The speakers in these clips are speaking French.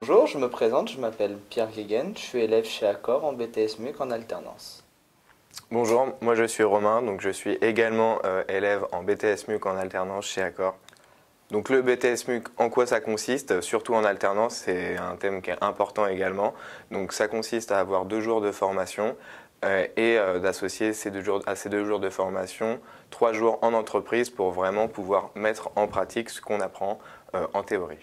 Bonjour, je me présente, je m'appelle Pierre Guéguen, je suis élève chez Accor en BTS MUC en alternance. Bonjour, moi je suis Romain, donc je suis également élève en BTS MUC en alternance chez Accor. Donc le BTS MUC, en quoi ça consiste? Surtout en alternance, c'est un thème qui est important également. Donc ça consiste à avoir 2 jours de formation d'associer à ces 2 jours de formation 3 jours en entreprise pour vraiment pouvoir mettre en pratique ce qu'on apprend en théorie.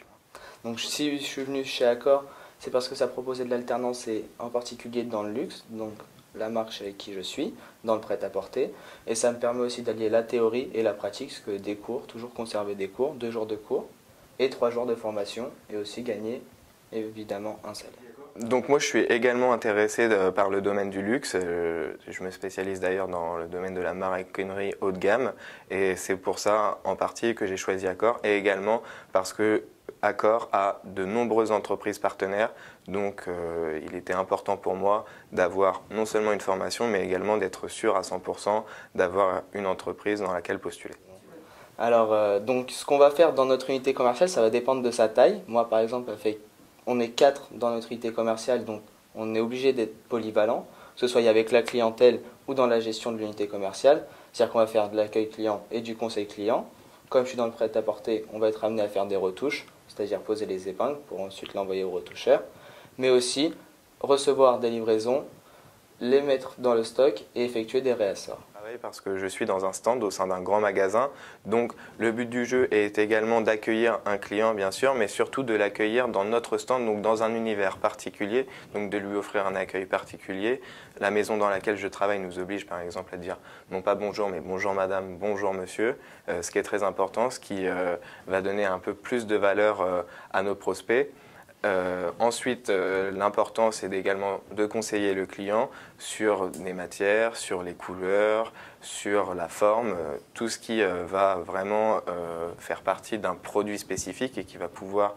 Donc si je suis venu chez Accor, c'est parce que ça proposait de l'alternance et en particulier dans le luxe, donc la marque avec qui je suis, dans le prêt-à-porter. Et ça me permet aussi d'allier la théorie et la pratique, parce que des cours, toujours conserver des cours, 2 jours de cours et 3 jours de formation, et aussi gagner évidemment un salaire. Donc moi je suis également intéressé par le domaine du luxe. Je me spécialise d'ailleurs dans le domaine de la maroquinerie haut de gamme et c'est pour ça en partie que j'ai choisi Accor et également parce que Accor a de nombreuses entreprises partenaires. Donc il était important pour moi d'avoir non seulement une formation mais également d'être sûr à 100% d'avoir une entreprise dans laquelle postuler. Alors, donc ce qu'on va faire dans notre unité commerciale, ça va dépendre de sa taille. Moi, par exemple, on est 4 dans notre unité commerciale, donc on est obligé d'être polyvalent, que ce soit avec la clientèle ou dans la gestion de l'unité commerciale. C'est-à-dire qu'on va faire de l'accueil client et du conseil client. Comme je suis dans le prêt-à-porter, on va être amené à faire des retouches, c'est-à-dire poser les épingles pour ensuite l'envoyer au retoucheur, mais aussi recevoir des livraisons, les mettre dans le stock et effectuer des réassorts. Parce que je suis dans un stand au sein d'un grand magasin. Donc le but du jeu est également d'accueillir un client bien sûr, mais surtout de l'accueillir dans notre stand, donc dans un univers particulier, donc de lui offrir un accueil particulier. La maison dans laquelle je travaille nous oblige par exemple à dire non pas bonjour mais bonjour madame, bonjour monsieur, ce qui est très important, ce qui va donner un peu plus de valeur à nos prospects. Ensuite, l'important, c'est également de conseiller le client sur les matières, sur les couleurs, sur la forme, tout ce qui va vraiment faire partie d'un produit spécifique et qui va pouvoir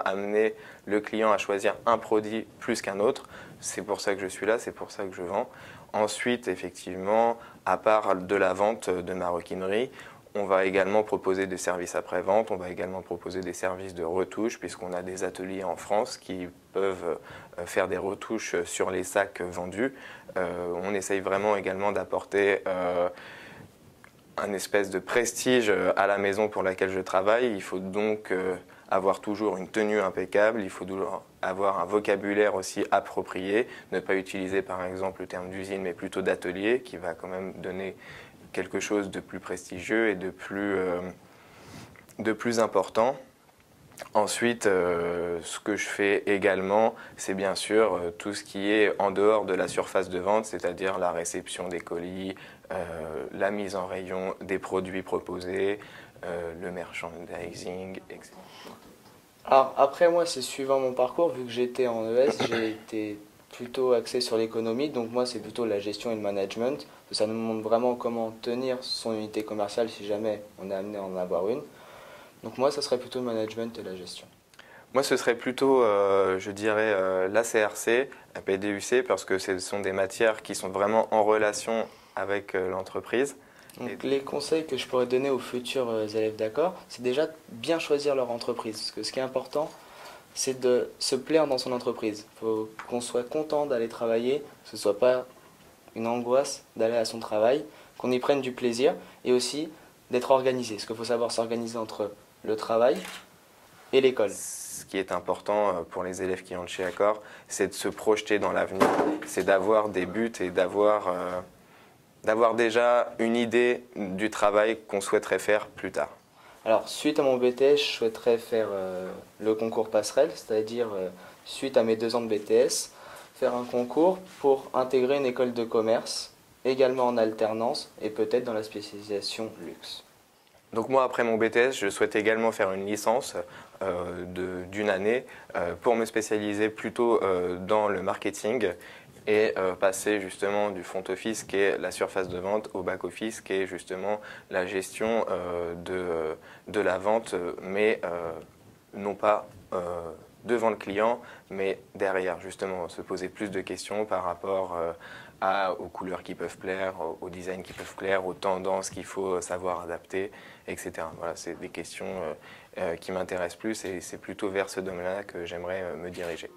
amener le client à choisir un produit plus qu'un autre. C'est pour ça que je suis là, c'est pour ça que je vends. Ensuite, effectivement, à part de la vente de maroquinerie, on va également proposer des services après-vente, on va également proposer des services de retouche puisqu'on a des ateliers en France qui peuvent faire des retouches sur les sacs vendus. On essaye vraiment également d'apporter un espèce de prestige à la maison pour laquelle je travaille. Il faut donc avoir toujours une tenue impeccable, il faut avoir un vocabulaire aussi approprié, ne pas utiliser par exemple le terme d'usine mais plutôt d'atelier qui va quand même donner quelque chose de plus prestigieux et de plus important. Ensuite, ce que je fais également, c'est bien sûr tout ce qui est en dehors de la surface de vente, c'est-à-dire la réception des colis, la mise en rayon des produits proposés, le merchandising, etc. Alors après moi c'est suivant mon parcours, vu que j'étais en ES, j'ai été plutôt axé sur l'économie, donc moi c'est plutôt la gestion et le management. Ça nous montre vraiment comment tenir son unité commerciale si jamais on est amené à en avoir une. Donc moi ça serait plutôt le management et la gestion. Moi, ce serait plutôt, je dirais, la CRC, la PDUC, parce que ce sont des matières qui sont vraiment en relation avec l'entreprise. Donc les conseils que je pourrais donner aux futurs élèves d'accord, c'est déjà bien choisir leur entreprise. Parce que ce qui est important, c'est de se plaire dans son entreprise. Il faut qu'on soit content d'aller travailler, que ce ne soit pas une angoisse d'aller à son travail, qu'on y prenne du plaisir et aussi d'être organisé. Parce qu'il faut savoir s'organiser entre le travail et l'école. Ce qui est important pour les élèves qui entrent chez Accor, c'est de se projeter dans l'avenir, c'est d'avoir des buts et d'avoir déjà une idée du travail qu'on souhaiterait faire plus tard. Alors, suite à mon BTS, je souhaiterais faire le concours passerelle, c'est-à-dire, suite à mes 2 ans de BTS, faire un concours pour intégrer une école de commerce, également en alternance et peut-être dans la spécialisation luxe. Donc moi, après mon BTS, je souhaite également faire une licence d'une année pour me spécialiser plutôt dans le marketing et passer justement du front office qui est la surface de vente au back office qui est justement la gestion de la vente, mais non pas devant le client, mais derrière justement se poser plus de questions par rapport aux couleurs qui peuvent plaire, au design qui peuvent plaire, aux tendances qu'il faut savoir adapter, etc. Voilà, c'est des questions qui m'intéressent plus et c'est plutôt vers ce domaine-là que j'aimerais me diriger.